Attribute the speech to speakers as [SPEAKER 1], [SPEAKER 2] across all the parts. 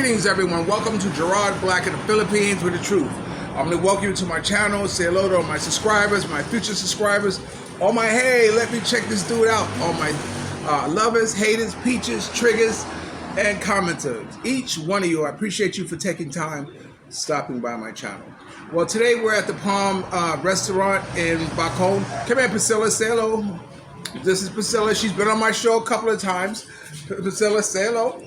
[SPEAKER 1] Greetings, everyone. Welcome to Gerard Black in the Philippines with the truth. I'm going to welcome you to my channel. Say hello to all my subscribers, my future subscribers. All my, hey, let me check this dude out. All my lovers, haters, peaches, triggers, and commenters. Each one of you, I appreciate you for taking time stopping by my channel. Well, today we're at the Palm restaurant in Bacong. Come here, Priscilla. Say hello. This is Priscilla. She's been on my show a couple of times. Priscilla, say hello.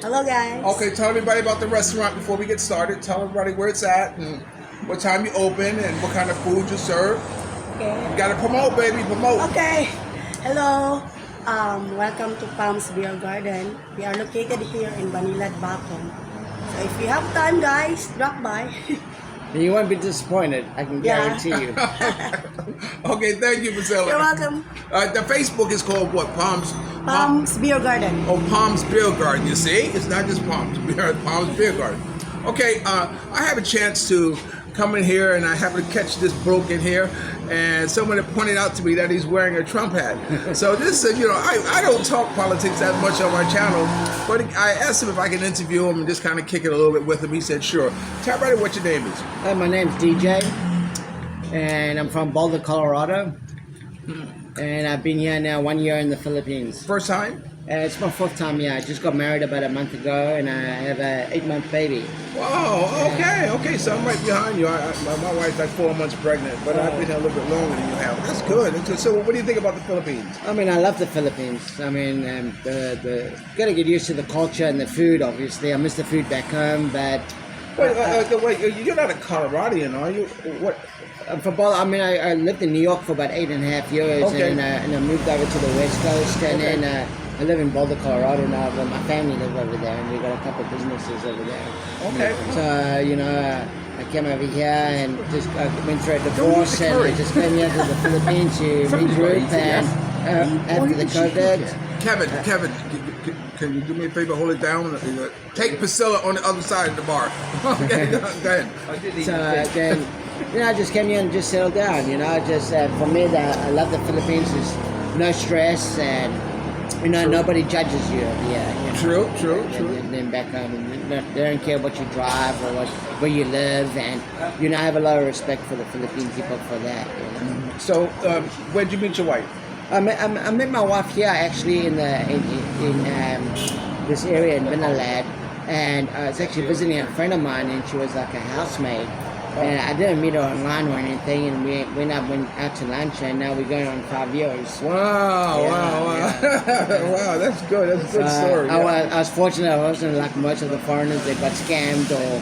[SPEAKER 2] Hello, guys.
[SPEAKER 1] Okay, tell everybody about the restaurant before we get started. Tell everybody where it's at and what time you open and what kind of food you serve.
[SPEAKER 2] Okay.
[SPEAKER 1] You gotta promote, baby, promote.
[SPEAKER 2] Okay. Hello. Welcome to Palm's Beergarden. We are located here in Manila, Bacong. So if you have time, guys, drop by.
[SPEAKER 3] You won't be disappointed, I can guarantee you.
[SPEAKER 1] Okay, thank you, Priscilla.
[SPEAKER 2] You're welcome.
[SPEAKER 1] The Facebook is called what? Palm's
[SPEAKER 2] Beergarden.
[SPEAKER 1] Oh, Palm's Beergarden. You see, it's not just Palm's Beergarden. Okay, I have a chance to come in here, and I happen to catch this bloke in here, and someone had pointed out to me that he's wearing a Trump hat. So this is, I don't talk politics that much on my channel, but I asked him if I can interview him and just kind of kick it a little bit with him. He said, sure. Tell everybody what your name is.
[SPEAKER 3] My name's DJ, and I'm from Boulder, Colorado. And I've been here now 1 year in the Philippines.
[SPEAKER 1] First time?
[SPEAKER 3] It's my fourth time here. I just got married about a month ago, and I have an 8-month baby.
[SPEAKER 1] Wow, okay, so I'm right behind you. My wife's like 4 months pregnant, but I've been here a little bit longer than you have. That's good. So what do you think about the Philippines?
[SPEAKER 3] I mean, I love the Philippines. I mean, gotta get used to the culture and the food, obviously. I miss the food back home, but...
[SPEAKER 1] Wait, you're not a Coloradian, are you? What?
[SPEAKER 3] For both, I mean, I lived in New York for about 8.5 years,
[SPEAKER 1] okay.
[SPEAKER 3] and I moved over to the West Coast, and
[SPEAKER 1] okay.
[SPEAKER 3] then I live in Boulder, Colorado now, but my family live over there, and we got a couple of businesses over there.
[SPEAKER 1] Okay.
[SPEAKER 3] So, I came over here and just went through a divorce, and I just came here to the Philippines to regroup, and after the COVID.
[SPEAKER 1] Kevin, can you do me a favor? Hold it down. Take Priscilla on the other side of the bar. Okay, go ahead.
[SPEAKER 3] So then, I just came here and just settled down. Just for me, I love the Philippines. There's no stress, and nobody judges you over here.
[SPEAKER 1] True.
[SPEAKER 3] And then back home, they don't care what you drive or where you live, and I have a lot of respect for the Philippine people for that.
[SPEAKER 1] So, where'd you meet your wife?
[SPEAKER 3] I met my wife here actually in this area in Manila, and I was actually visiting a friend of mine, and she was like a housemaid. And I didn't meet her online or anything, and we went out to lunch, and now we're going on 5 years.
[SPEAKER 1] Wow, wow, that's good. That's a good story.
[SPEAKER 3] I was fortunate. I wasn't like most of the foreigners that got scammed or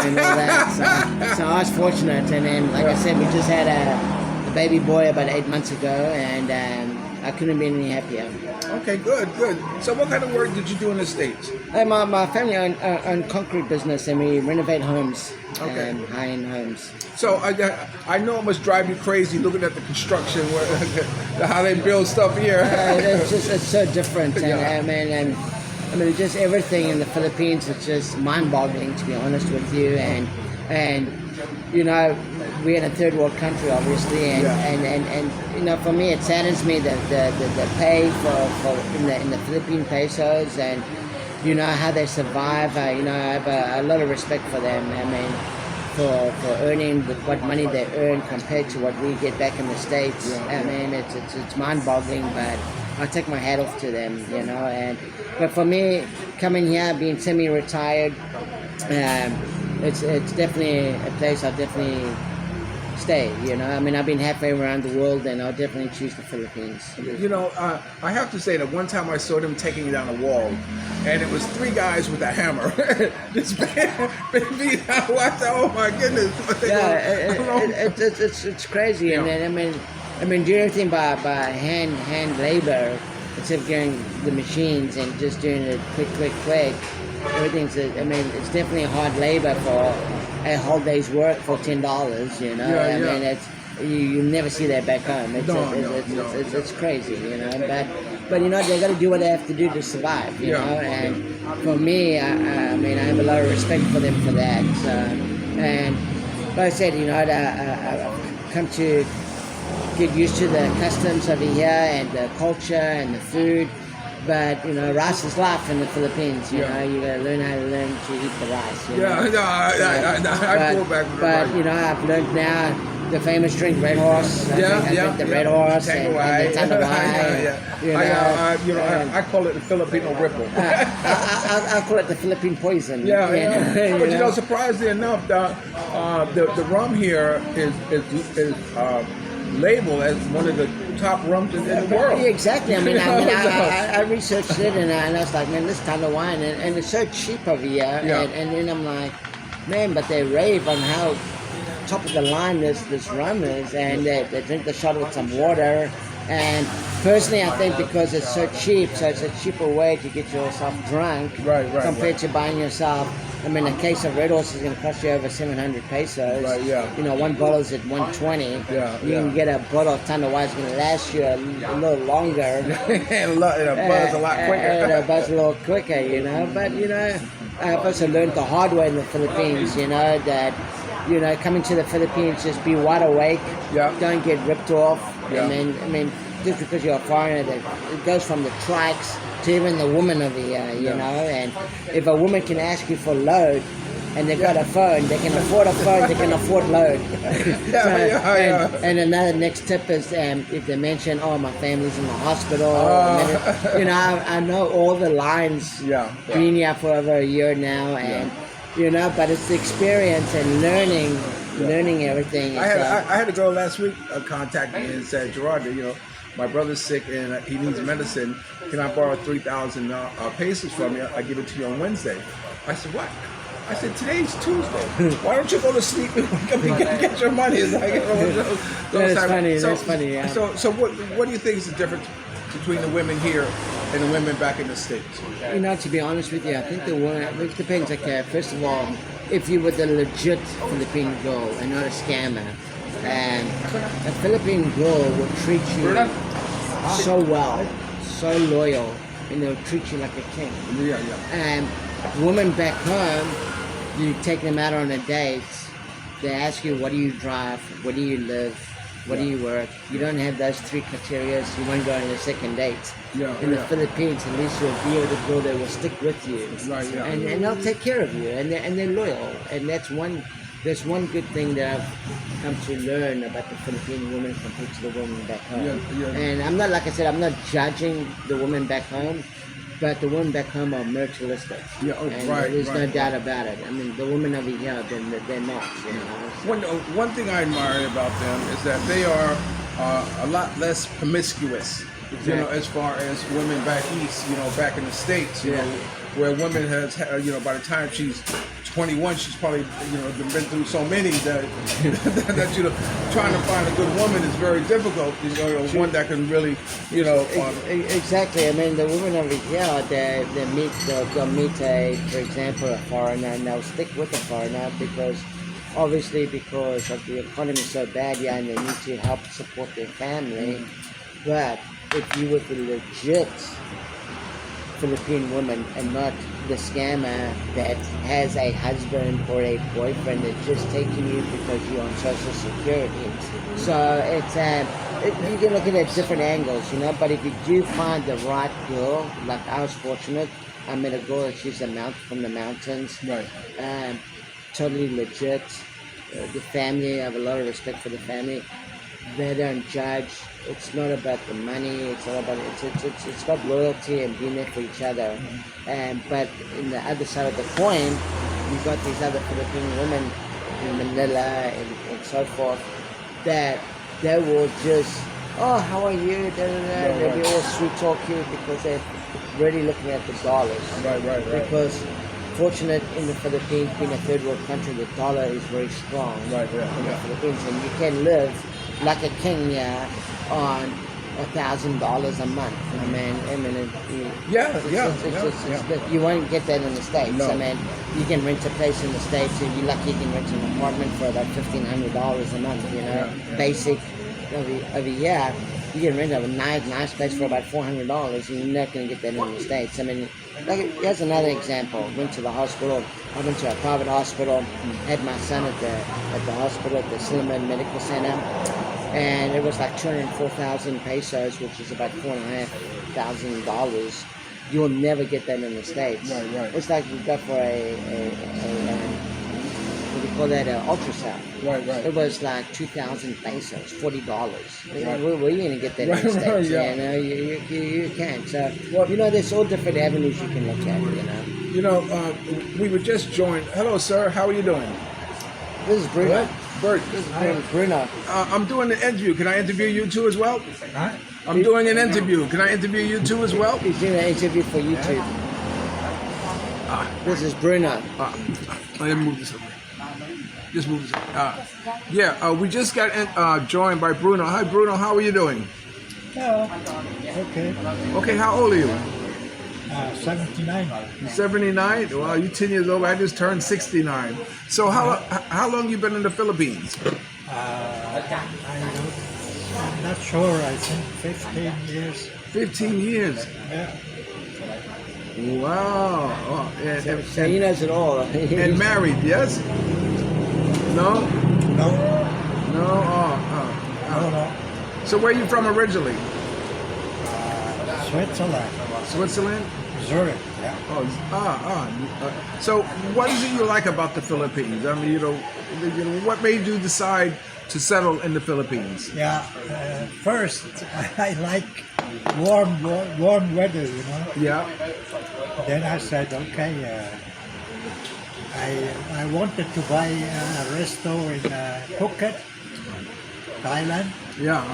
[SPEAKER 3] and all that. So I was fortunate, and then, like I said, we just had a baby boy about 8 months ago, and I couldn't be any happier.
[SPEAKER 1] Okay, good. So what kind of work did you do in the States?
[SPEAKER 3] My family own concrete business, and we renovate homes, high-end homes.
[SPEAKER 1] So I know it must drive you crazy looking at the construction, how they build stuff here.
[SPEAKER 3] It's so different, and I mean, just everything in the Philippines is just mind-boggling, to be honest with you, and we're in a third world country, obviously, and for me, it saddens me that the pay for in the Philippine pesos, and how they survive. I have a lot of respect for them. I mean, for earning what money they earn compared to what we get back in the States. I mean, it's mind-boggling, but I take my hat off to them. But for me, coming here, being semi-retired. It's definitely a place I'll definitely stay, I mean, I've been halfway around the world, and I'll definitely choose the Philippines.
[SPEAKER 1] I have to say that one time I saw them taking down a wall, and it was 3 guys with a hammer. Just being down. Oh my goodness.
[SPEAKER 3] It's crazy. Yeah. And then, I mean, do anything by hand labor, instead of doing the machines and just doing it quick. Everything's, it's definitely hard labor for a whole day's work for $10, I mean, it's, you never see that back home. It's crazy, but they got to do what they have to do to survive, and for me, I mean, I have a lot of respect for them for that, and like I said, I've come to get used to the customs over here, and the culture and the food. But you know, rice is life in the Philippines. You know, you gotta learn how to learn to eat the rice. You know?
[SPEAKER 1] No, I pull back with the
[SPEAKER 3] But
[SPEAKER 1] right.
[SPEAKER 3] you know, I've learned now the famous drink Red Horse. I drink the Red Horse and the Tandawai. You know,
[SPEAKER 1] I call it the Filipino ripple.
[SPEAKER 3] I call it the Philippine poison.
[SPEAKER 1] But you know, surprisingly enough, the rum here is labeled as one of the top rums in the world.
[SPEAKER 3] Yeah, exactly. I researched it and I was like, man, this kind of wine and it's so cheap over here. And then I'm like, man, but they rave on how top of the line this rum is, and they drink the shot with some water. And personally, I think because it's so cheap, so it's a cheaper way to get yourself drunk compared to buying yourself. I mean, a case of Red Horse is going to cost you over 700 pesos. You know, one bottle is at 120. You can get a bottle of Tandawai is going to last you a little longer.
[SPEAKER 1] And buzz a lot quicker.
[SPEAKER 3] And buzz a little quicker, you know. But, you know, I've also learned the hard way in the Philippines, you know, that, you know, coming to the Philippines, just be wide awake. Don't get ripped off. I mean, just because you're a foreigner, it goes from the trikes to even the woman over here, you know. And if a woman can ask you for load, and they got a phone, they can afford a phone, they can afford load. And another next tip is if they mention, oh, my family's in the hospital, you know, I know all the lines. Been here for over a year now, and you know, but it's the experience and learning everything.
[SPEAKER 1] I had a girl last week contact me and said, Gerard, you know, my brother's sick and he needs medicine. Can I borrow 3,000 pesos from you? I give it to you on Wednesday. I said, what? I said, today's Tuesday. Why don't you go to sleep and get your money? It's like,
[SPEAKER 3] that's funny. Yeah.
[SPEAKER 1] So what do you think is the difference between the women here and the women back in the States?
[SPEAKER 3] You know, to be honest with you, I think the woman, it depends. Okay, first of all, if you were the legit Philippine girl and not a scammer, and a Philippine girl will treat you so well, so loyal, and they'll treat you like a king. And women back home, you take them out on a date, they ask you, what do you drive, where do you live, what do you work? You don't have those three criteria, you won't go on a second date. In the Philippines, at least you'll be with a girl that will stick with you, and they'll take care of you, and they're loyal. And that's one good thing that I've come to learn about the Filipino women compared to the women back home. And I'm not, like I said, I'm not judging the women back home, but the women back home are materialistic. There's no doubt about it. I mean, the women over here, they're not. You know?
[SPEAKER 1] One thing I admire about them is that they are a lot less promiscuous. You know, as far as women back east, you know, back in the States, you know, where women has, you know, by the time she's 21, she's probably, you know, been through so many that you know, trying to find a good woman is very difficult. You know, one that can really, you know.
[SPEAKER 3] Exactly. I mean, the women over here, they'll meet for example, a foreigner, and they'll stick with the foreigner because of the economy is so bad, and they need to help support their family. But if you were the legit Philippine woman and not the scammer that has a husband or a boyfriend that's just taking you because you're on Social Security. So it's you can look at it at different angles, you know. But if you do find the right girl, like I was fortunate, I met a girl that she's from the mountains, totally legit. The family, I have a lot of respect for the family. They don't judge. It's not about the money. It's not about it's about loyalty and being there for each other. But in the other side of the coin, you've got these other Filipino women in Manila and so forth that they will just, oh, how are you? They'll be all sweet talk you because they're really looking at the dollars. Because fortunate in the Philippines, being a third world country, the dollar is very strong in the Philippines, and you can live like a king here on $1,000 a month. I mean, you won't get that in the States. I mean, you can rent a place in the States, and you're lucky you can rent an apartment for about $1,500 a month. You know, basic over here. You can rent a nice place for about $400, and you're not going to get that in the States. I mean, here's another example. Went to the hospital. I went to a private hospital. Had my son at the hospital at the Silliman Medical Center, and it was like 204,000 pesos, which is about $4,500. You'll never get that in the States.
[SPEAKER 1] Right.
[SPEAKER 3] It's like we go for a what do you call that, an ultrasound.
[SPEAKER 1] Right.
[SPEAKER 3] It was like 2,000 pesos, $40.
[SPEAKER 1] Right.
[SPEAKER 3] Where are you going to get that in the States? You can't. So, there's all different avenues you can look at,
[SPEAKER 1] We were just joined. Hello, sir. How are you doing?
[SPEAKER 3] This is Bruno.
[SPEAKER 1] Bert.
[SPEAKER 3] This is Bruno.
[SPEAKER 1] I'm doing an interview. Can I interview you too as well?
[SPEAKER 4] Huh?
[SPEAKER 1] I'm doing an interview. Can I interview you too as well?
[SPEAKER 3] He's doing an interview for YouTube. This is Bruno.
[SPEAKER 1] Let me move this over. Just move this. We just got joined by Bruno. Hi, Bruno. How are you doing?
[SPEAKER 4] Okay.
[SPEAKER 1] Okay. How old are you?
[SPEAKER 4] 79.
[SPEAKER 1] 79. Wow, you 10 years old. I just turned 69. So how long you been in the Philippines?
[SPEAKER 4] I'm not sure. I think 15 years.
[SPEAKER 1] 15 years.
[SPEAKER 4] Yeah.
[SPEAKER 1] Wow. Oh,
[SPEAKER 3] So he knows it all.
[SPEAKER 1] and married, yes? No?
[SPEAKER 4] No.
[SPEAKER 1] No?
[SPEAKER 4] No.
[SPEAKER 1] So where are you from originally?
[SPEAKER 4] Switzerland.
[SPEAKER 1] Switzerland?
[SPEAKER 4] Zurich. Yeah.
[SPEAKER 1] So what is it you like about the Philippines? I mean, what made you decide to settle in the Philippines?
[SPEAKER 4] Yeah. First, I like warm weather,
[SPEAKER 1] Yeah.
[SPEAKER 4] Then I said, okay, I wanted to buy a resto in Phuket, Thailand.
[SPEAKER 1] Yeah.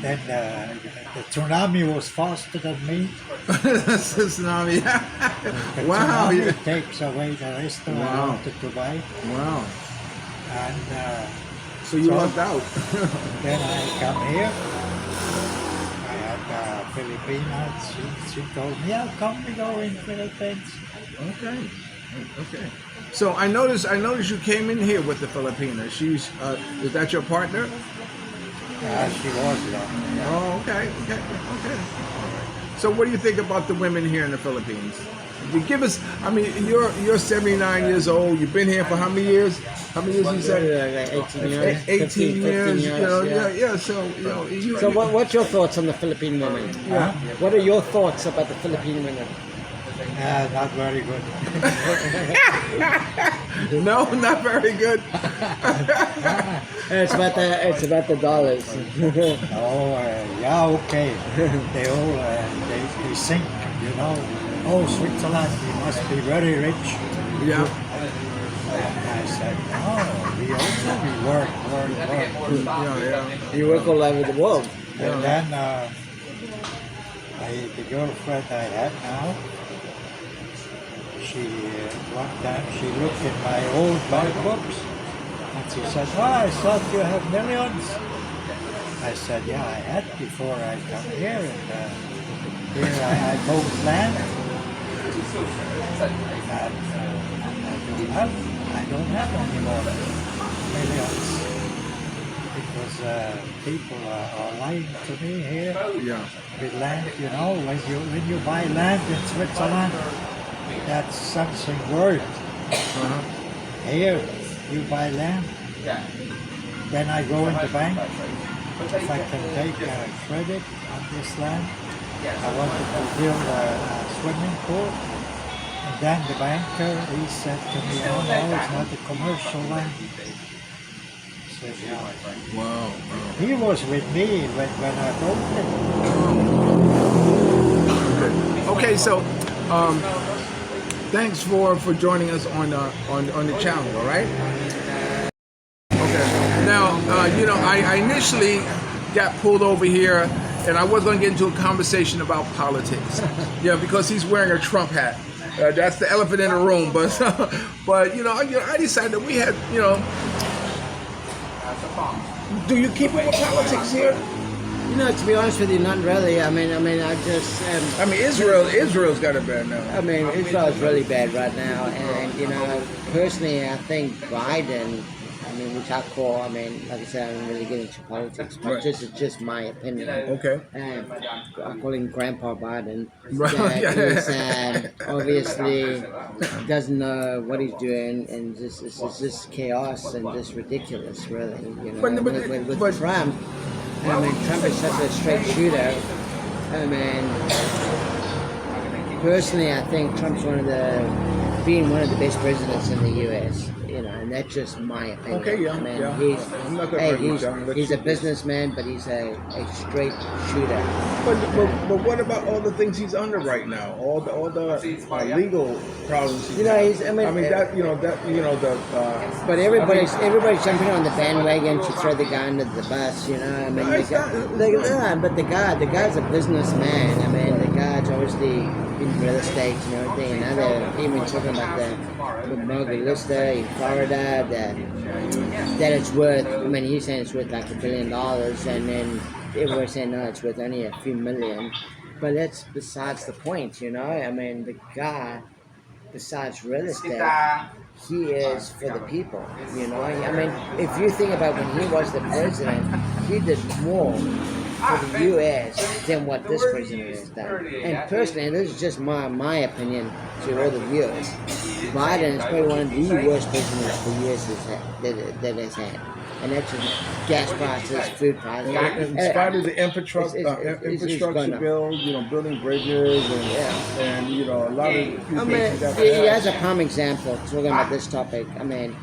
[SPEAKER 4] Then the tsunami was faster than me.
[SPEAKER 1] Tsunami.
[SPEAKER 4] The
[SPEAKER 1] Wow.
[SPEAKER 4] tsunami takes away the resto I wanted to buy.
[SPEAKER 1] Wow.
[SPEAKER 4] And
[SPEAKER 1] So you lucked out.
[SPEAKER 4] then I come here. I had a Filipina. She told me, "Yeah, come we go in Philippines."
[SPEAKER 1] Okay. So I noticed you came in here with the Filipina. She's is that your partner?
[SPEAKER 4] She was young.
[SPEAKER 1] Oh, okay. So what do you think about the women here in the Philippines? You give us. I mean, you're 79 years old. You've been here for how many years? How many years you said?
[SPEAKER 3] 18 years.
[SPEAKER 1] 18 years. So
[SPEAKER 3] So what's your thoughts on the Philippine women?
[SPEAKER 1] Yeah.
[SPEAKER 3] What are your thoughts about the Philippine women?
[SPEAKER 4] Not very good.
[SPEAKER 1] No, not very good.
[SPEAKER 3] It's about the dollars.
[SPEAKER 4] Okay. They all they think, Oh, Switzerland, we must be very rich.
[SPEAKER 1] Yeah.
[SPEAKER 4] And I said, no, we work.
[SPEAKER 1] Yeah.
[SPEAKER 3] You work all over the world.
[SPEAKER 4] And then the girlfriend I have now, one time she looked in my old bank books and she said, I thought you have millions. I said, yeah, I had before I come here. And here I bought land. And I don't have any more millions. Because people are lying to me here with land. When you buy land in Switzerland, that's something worth. Here, you buy land, then I go in the bank. If I can take credit on this land, I wanted to build a swimming pool. And then the banker, he said to me, oh no, it's not a commercial land. I said, yeah.
[SPEAKER 1] Wow.
[SPEAKER 4] He was with me when I bought it.
[SPEAKER 1] Okay, so thanks for joining us on the channel. All right. Okay. Now, I initially got pulled over here, and I was going to get into a conversation about politics. Because he's wearing a Trump hat. That's the elephant in the room. But I decided that we had, Do you keep up with politics here?
[SPEAKER 3] To be honest with you, not really. I mean, I just.
[SPEAKER 1] Israel's got it bad now.
[SPEAKER 3] I mean, Israel's really bad right now, and personally, I think Biden. Which I call. Like I said, I don't really get into politics, but it's just my opinion.
[SPEAKER 1] Okay.
[SPEAKER 3] And I call him Grandpa Biden.
[SPEAKER 1] Right.
[SPEAKER 3] That obviously doesn't know what he's doing, and it's just chaos and just ridiculous, really. With Trump. I mean, Trump is such a straight shooter. I mean, personally, I think Trump's being one of the best presidents in the U.S. You know, and that's just my opinion.
[SPEAKER 1] Okay, yeah,
[SPEAKER 3] I mean,
[SPEAKER 1] yeah. I'm not gonna argue with you. I'm gonna let
[SPEAKER 3] he's
[SPEAKER 1] you
[SPEAKER 3] a
[SPEAKER 1] do
[SPEAKER 3] businessman, but he's a straight shooter.
[SPEAKER 1] But what about all the things he's under right now? All the legal problems.
[SPEAKER 3] You know, he's.
[SPEAKER 1] the.
[SPEAKER 3] But everybody's jumping on the bandwagon to throw the guy under the bus. You know, I mean, but the guy's a businessman. I mean, the guy's obviously in real estate and everything. And now they're even talking about the Mogalista in Florida that it's worth. I mean, he's saying it's worth like $1 billion, and then everybody's saying no, it's worth only a few million. But that's besides the point. You know, I mean, the guy, besides real estate, he is for the people, you know. I mean, if you think about when he was the president, he did more for the U.S. than what this president has done. And personally, and this is just my opinion to all the viewers, Biden is probably one of the worst presidents the U.S. that has had. And that's just gas prices, food prices.
[SPEAKER 1] In spite of the infrastructure bill, you know, building bridges and you know, a lot of.
[SPEAKER 3] I mean, as a prime example, talking about this topic, I mean,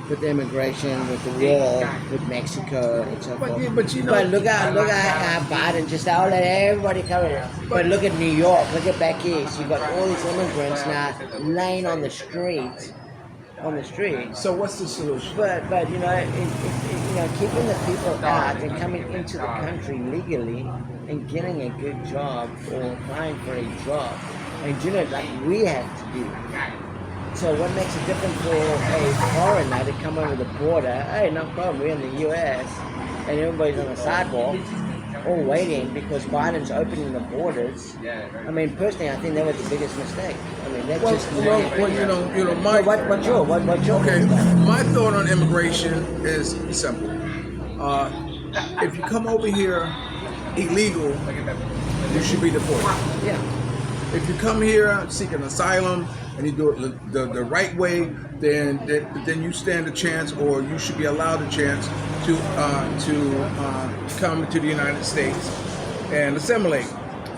[SPEAKER 3] with the immigration, with the war with Mexico and so forth.
[SPEAKER 1] But you know,
[SPEAKER 3] but look at Biden, just let everybody cover it. But look at New York, look at back east. You've got all these immigrants now laying on the streets.
[SPEAKER 1] So what's the solution?
[SPEAKER 3] But you know, keeping the people out and coming into the country legally and getting a good job or applying for a job and doing it like we have to do. So what makes it different for a foreigner to come over the border? Hey, no problem, we're in the U.S. and everybody's on the sidewalk all waiting because Biden's opening the borders. I mean, personally, I think that was the biggest mistake. I mean, that's just
[SPEAKER 1] you know, my
[SPEAKER 3] what's your
[SPEAKER 1] okay. My thought on immigration is simple. If you come over here illegal, you should be deported.
[SPEAKER 3] Yeah.
[SPEAKER 1] If you come here seeking asylum and you do it the right way, then you stand a chance, or you should be allowed a chance to come to the United States and assimilate.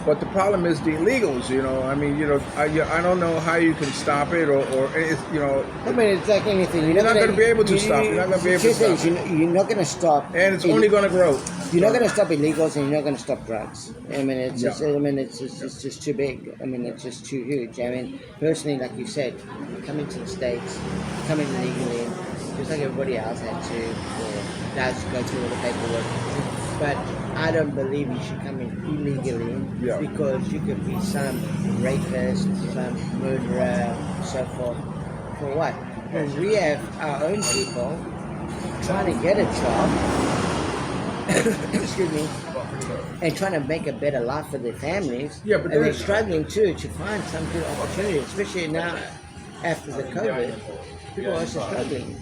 [SPEAKER 1] But the problem is the illegals. You know, I mean, you know, I don't know how you can stop it, or it's, you know.
[SPEAKER 3] I mean, it's like anything.
[SPEAKER 1] You're not going to be able to stop. You're not going to be able to stop.
[SPEAKER 3] You're not going to stop.
[SPEAKER 1] And it's only going to grow.
[SPEAKER 3] You're not going to stop illegals, and you're not going to stop drugs. I mean, it's just. I mean, it's just too big. I mean, it's just too huge. I mean, personally, like you said, coming to the States, coming legally, just like everybody else had to, or guys go through all the paperwork. But I don't believe you should come in illegally because you could be some rapist, some murderer, so forth. For what? When we have our own people trying to get a job, excuse me, and trying to make a better life for their families, but they're struggling too to find some good opportunity, especially now after the COVID. People are also struggling.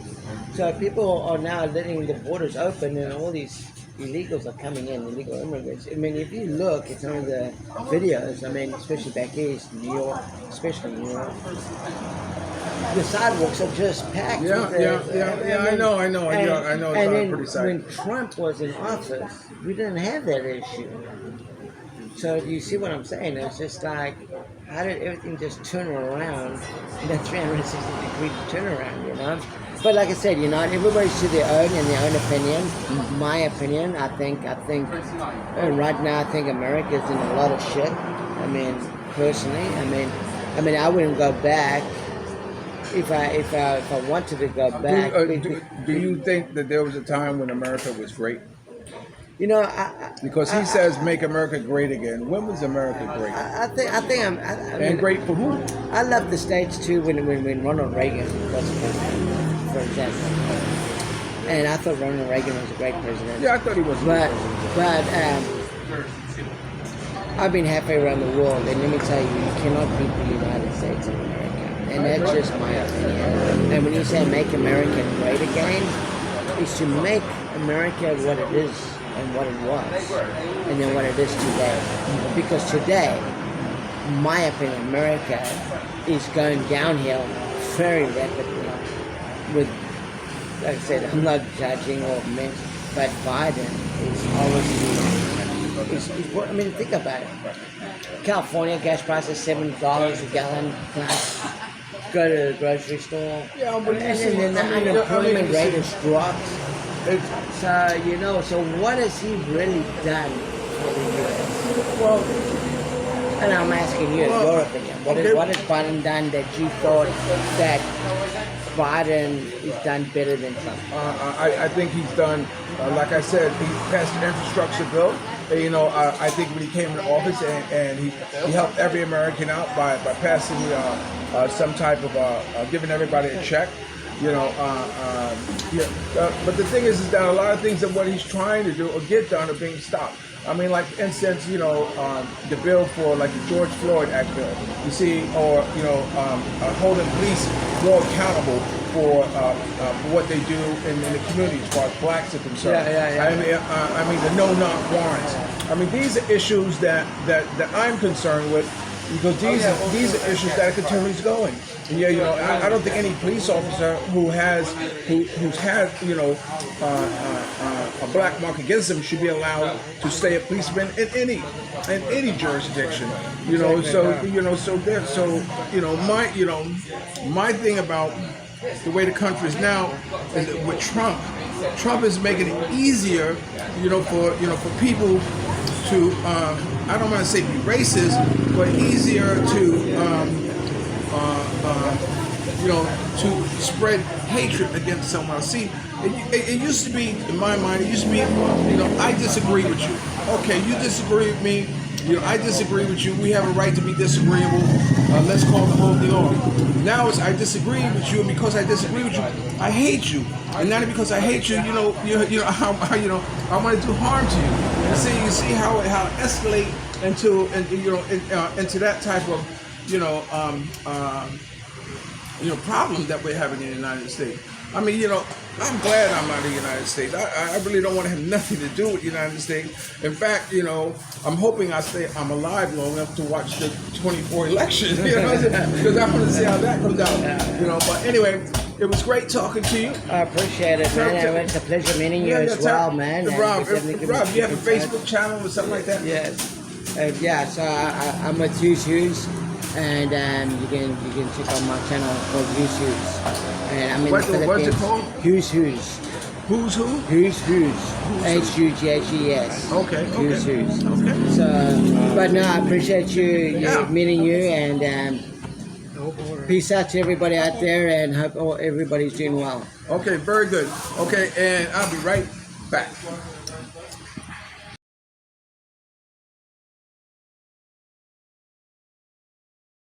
[SPEAKER 3] So people are now letting the borders open, and all these illegals are coming in, illegal immigrants. I mean, if you look at some of the videos, I mean, especially back east, New York, especially New York, the sidewalks are just packed.
[SPEAKER 1] I know.
[SPEAKER 3] And then
[SPEAKER 1] pretty sad.
[SPEAKER 3] when Trump was in office, we didn't have that issue. So you see what I'm saying? It's just like, how did everything just turn around in a 360-degree turnaround, you know? But like I said, you know, everybody's to their own and their own opinion. My opinion, I think, and right now I think America's in a lot of shit. I mean, personally, I mean, I wouldn't go back if I wanted to go back.
[SPEAKER 1] Do you think that there was a time when America was great?
[SPEAKER 3] You know,
[SPEAKER 1] because he says make America great again. When was America great?
[SPEAKER 3] I think I'm. I mean,
[SPEAKER 1] great for who?
[SPEAKER 3] I love the States too when Ronald Reagan was president, for example. And I thought Ronald Reagan was a great president.
[SPEAKER 1] Yeah, I thought he was.
[SPEAKER 3] But I've been halfway around the world, and let me tell you, you cannot beat the United States of America. And that's just my opinion. And when you say make America great again, is to make America what it is and what it was, and then what it is today. Because today, my opinion, America is going downhill very rapidly. With, like I said, I'm not judging or but Biden is obviously. I mean, think about it. California gas prices $7 a gallon plus. Go to the grocery store.
[SPEAKER 1] Yeah, but
[SPEAKER 3] and then the unemployment rate has dropped. So so what has he really done for the U.S.?
[SPEAKER 1] Well,
[SPEAKER 3] And I'm asking you, your opinion. What has Biden done that you thought that Biden has done better than Trump?
[SPEAKER 1] I think he's done, like I said, he passed an infrastructure bill. I think when he came into office and he helped every American out by passing some type of giving everybody a check. But the thing is that a lot of things that what he's trying to do or get done are being stopped. I mean, like, for instance, the bill for, like, the George Floyd Act bill, you see, or, holding police more accountable for what they do in the community as far as blacks are concerned.
[SPEAKER 3] Yeah.
[SPEAKER 1] I mean, the no-knock warrants. I mean, these are issues that I'm concerned with, because these are issues that are continually going. I don't think any police officer who's had a black mark against them should be allowed to stay a policeman in any jurisdiction. My thing about the way the country is now is that with Trump is making it easier, for people to I don't want to say be racist, but easier to to spread hatred against someone else. See, it used to be, in my mind, I disagree with you. Okay, you disagree with me. I disagree with you. We have a right to be disagreeable. Let's call the whole deal off. Now it's I disagree with you, and because I disagree with you, I hate you. And not because I hate you, I want to do harm to you. You see how it escalate into that type of problem that we're having in the United States. I mean, I'm glad I'm out of the United States. I really don't want to have nothing to do with the United States. In fact, I'm hoping I'm alive long enough to watch the 24 election, because I want to see how that comes out, But anyway, it was great talking to you.
[SPEAKER 3] I appreciate it, man. It's a pleasure meeting you as well, man.
[SPEAKER 1] Rob, do you have a Facebook channel or something like that?
[SPEAKER 3] Yes. So I'm with Hughes. And you can check out my channel called Hughes. And I'm in the Philippines.
[SPEAKER 1] What's it called?
[SPEAKER 3] Hughes.
[SPEAKER 1] Who's who?
[SPEAKER 3] Hughes. Hughes.
[SPEAKER 1] Okay.
[SPEAKER 3] Hughes.
[SPEAKER 1] Okay.
[SPEAKER 3] So, but no, I appreciate meeting you, and peace out to everybody out there, and hope everybody's doing well.
[SPEAKER 1] Okay, very good. Okay, and I'll be right back.